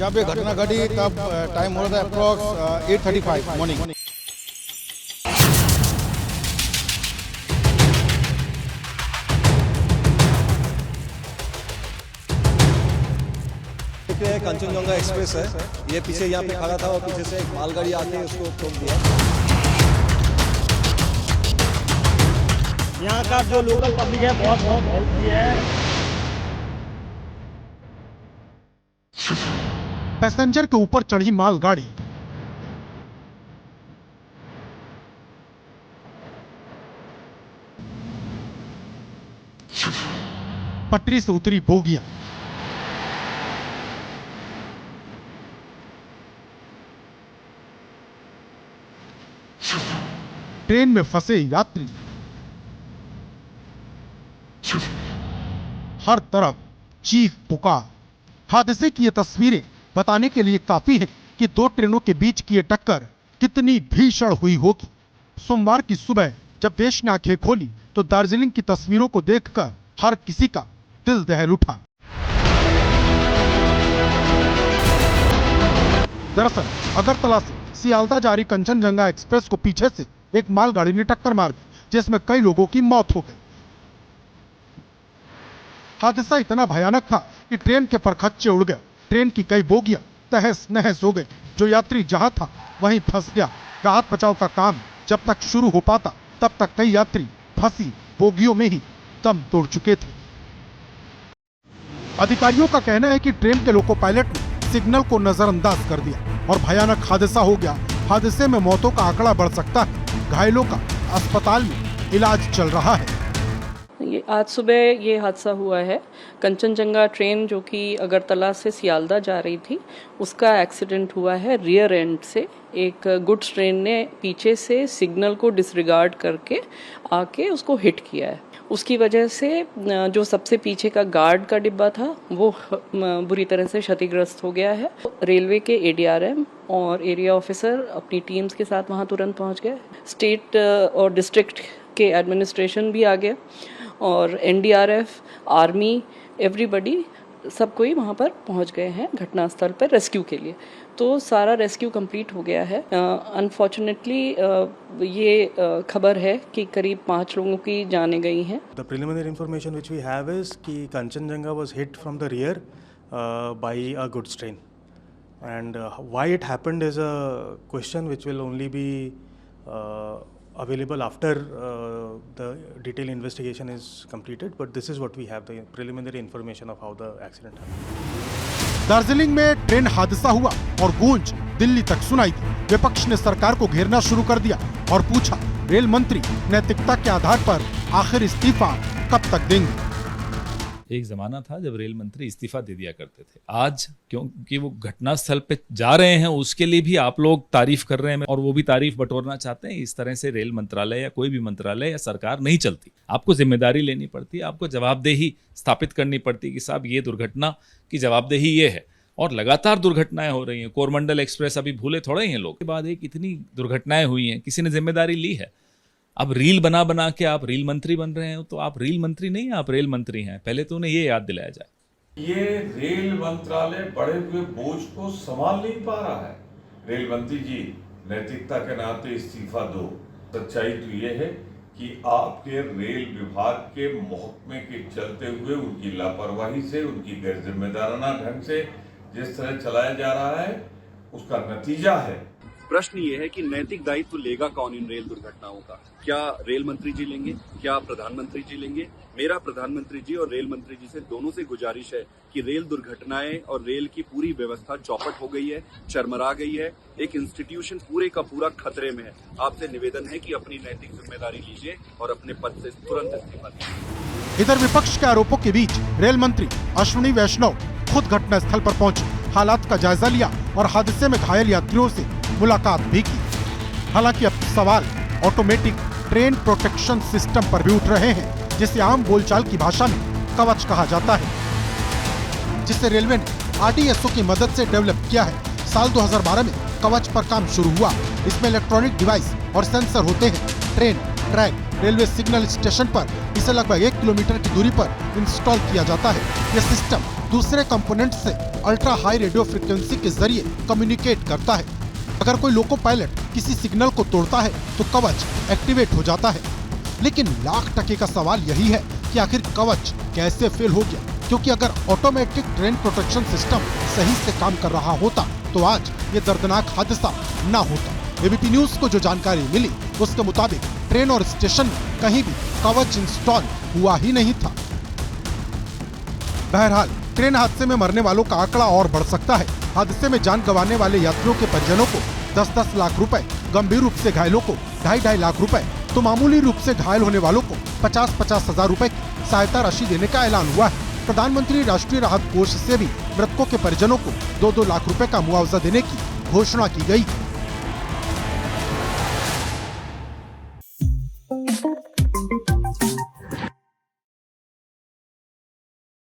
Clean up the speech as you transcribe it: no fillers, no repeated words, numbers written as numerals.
जब ये घटना घटी तब टाइम हो रहा था अप्रॉक्स 8:35 मॉर्निंग। कंचनजंगा एक्सप्रेस है, ये पीछे यहाँ पे खड़ा था और पीछे से एक मालगाड़ी आके उसको ठोक दिया। यहाँ का जो लोकल पब्लिक है बहुत हेल्प की है। पैसेंजर के ऊपर चढ़ी मालगाड़ी पटरी से उतरी बोगियां, ट्रेन में फंसे यात्री, हर तरफ चीख पुकार। हादसे की ये तस्वीरें बताने के लिए काफी है कि दो ट्रेनों के बीच की ये टक्कर कितनी भीषण हुई होगी। सोमवार की सुबह जब देश ने आंखें खोली तो दार्जिलिंग की तस्वीरों को देखकर हर किसी का दिल दहल उठा। दरअसल अगरतला से सियालदा जा रही कंचनजंगा एक्सप्रेस को पीछे से एक मालगाड़ी ने टक्कर मार दी, जिसमें कई लोगों की मौत हो गई। हादसा इतना भयानक था कि ट्रेन के परखच्चे उड़ गए, ट्रेन की कई बोगियां तहस नहस हो गई। जो यात्री जहां था वहीं फंस गया। राहत बचाव का काम जब तक शुरू हो पाता तब तक कई यात्री फंसी बोगियों में ही दम तोड़ चुके थे। अधिकारियों का कहना है कि ट्रेन के लोको पायलट ने सिग्नल को नजरअंदाज कर दिया और भयानक हादसा हो गया। हादसे में मौतों का आंकड़ा बढ़ सकता है। घायलों का अस्पताल में इलाज चल रहा है। ये आज सुबह ये हादसा हुआ है। कंचनजंगा ट्रेन जो कि अगरतला से सियालदा जा रही थी उसका एक्सीडेंट हुआ है। रियर एंड से एक गुड्स ट्रेन ने पीछे से सिग्नल को डिसरिगार्ड करके आके उसको हिट किया है। उसकी वजह से जो सबसे पीछे का गार्ड का डिब्बा था वो बुरी तरह से क्षतिग्रस्त हो गया है। रेलवे के ADRM और एरिया ऑफिसर अपनी टीम्स के साथ वहाँ तुरंत पहुँच गए। स्टेट और डिस्ट्रिक्ट के एडमिनिस्ट्रेशन भी आ गया और NDRF, आर्मी, एवरीबडी सब कोई वहाँ पर पहुँच गए हैं घटनास्थल पर रेस्क्यू के लिए। तो सारा रेस्क्यू कंप्लीट हो गया है। अनफॉर्चुनेटली ये खबर है कि करीब 5 लोगों की जानें गई हैं। The preliminary information which we have is कि Kanchenjunga was hit from the rear by a goods train, and why it happened is a question which will only be available after the detailed investigation is completed, but this is what we have, the preliminary information of how the accident happened. Darjeeling में train हादसा हुआ और गूंज दिल्ली तक सुनाई दी। विपक्ष ने सरकार को घेरना शुरू कर दिया और पूछा, रेल मंत्री नैतिकता के आधार पर आखिर इस्तीफा कब तक देंगे? एक जमाना था जब रेल मंत्री इस्तीफा दे दिया करते थे। आज क्योंकि वो घटनास्थल पे जा रहे हैं उसके लिए भी आप लोग तारीफ कर रहे हैं और वो भी तारीफ बटोरना चाहते हैं। इस तरह से रेल मंत्रालय या कोई भी मंत्रालय या सरकार नहीं चलती। आपको जिम्मेदारी लेनी पड़ती है, आपको जवाबदेही स्थापित करनी पड़ती है कि साहब ये दुर्घटना की जवाबदेही ये है। और लगातार दुर्घटनाएं हो रही हैं। कोरमंडल एक्सप्रेस अभी भूले थोड़े ही हैं लोग। के बाद एक इतनी दुर्घटनाएं हुई हैं, किसी ने जिम्मेदारी ली है। अब रील बना बना के आप रेल मंत्री बन रहे हैं, तो आप रेल मंत्री नहीं हैं, आप रेल मंत्री हैं। पहले तो उन्हें ये याद दिलाया जाए। ये रेल मंत्रालय बढ़े हुए बोझ को संभाल नहीं पा रहा है। रेल मंत्री जी नैतिकता के नाते इस्तीफा दो। सच्चाई तो ये है कि आपके रेल विभाग के महकमे के चलते हुए उनकी लापरवाही से, उनकी गैर जिम्मेदाराना ढंग से जिस तरह चलाया जा रहा है उसका नतीजा है। प्रश्न ये है कि नैतिक दायित्व लेगा कौन इन रेल दुर्घटनाओं का? क्या रेल मंत्री जी लेंगे? क्या प्रधानमंत्री जी लेंगे? मेरा प्रधानमंत्री जी और रेल मंत्री जी से दोनों से गुजारिश है कि रेल दुर्घटनाएं और रेल की पूरी व्यवस्था चौपट हो गई है, चरमरा गई है। एक इंस्टीट्यूशन पूरे का पूरा खतरे में है। आपसे निवेदन है कि अपनी नैतिक जिम्मेदारी लीजिए और अपने पद से तुरंत इस्तीफा दीजिए। इधर विपक्ष के आरोपों के बीच रेल मंत्री अश्विनी वैष्णव खुद घटनास्थल पर पहुंचे, हालात का जायजा लिया और हादसे में घायल यात्रियों से मुलाकात भी की। हालांकि अब सवाल ऑटोमेटिक ट्रेन प्रोटेक्शन सिस्टम पर भी उठ रहे हैं, जिसे आम बोलचाल की भाषा में कवच कहा जाता है, जिसे रेलवे ने RDSO की मदद से डेवलप किया है। साल 2012 में कवच पर काम शुरू हुआ। इसमें इलेक्ट्रॉनिक डिवाइस और सेंसर होते हैं। Train, track, railway signal station पर इसे लगभग 1 किलोमीटर की दूरी पर इंस्टॉल किया जाता है। यह सिस्टम दूसरे कंपोनेंट से अल्ट्रा हाई रेडियो फ्रिक्वेंसी के जरिए कम्युनिकेट करता है। अगर कोई लोको पायलट किसी सिग्नल को तोड़ता है तो कवच एक्टिवेट हो जाता है। लेकिन लाख टके का सवाल यही है कि आखिर कवच कैसे फेल हो गया, क्योंकि अगर ऑटोमेटिक ट्रेन प्रोटेक्शन सिस्टम सही से काम कर रहा होता तो आज ये दर्दनाक हादसा न होता। एबीपी न्यूज को जो जानकारी मिली उसके मुताबिक ट्रेन और स्टेशन में कहीं भी कवच इंस्टॉल हुआ ही नहीं था। बहरहाल ट्रेन हादसे में मरने वालों का आंकड़ा और बढ़ सकता है। हादसे में जान गंवाने वाले यात्रियों के परिजनों को 10-10 लाख रुपए, गंभीर रूप से घायलों को 2.5 लाख रुपए, तो मामूली रूप से घायल होने वालों को 50-50 हजार रुपए की सहायता राशि देने का ऐलान हुआ है। प्रधानमंत्री राष्ट्रीय राहत कोष से भी मृतकों के परिजनों को 2-2 लाख रुपए का मुआवजा देने की घोषणा की गई।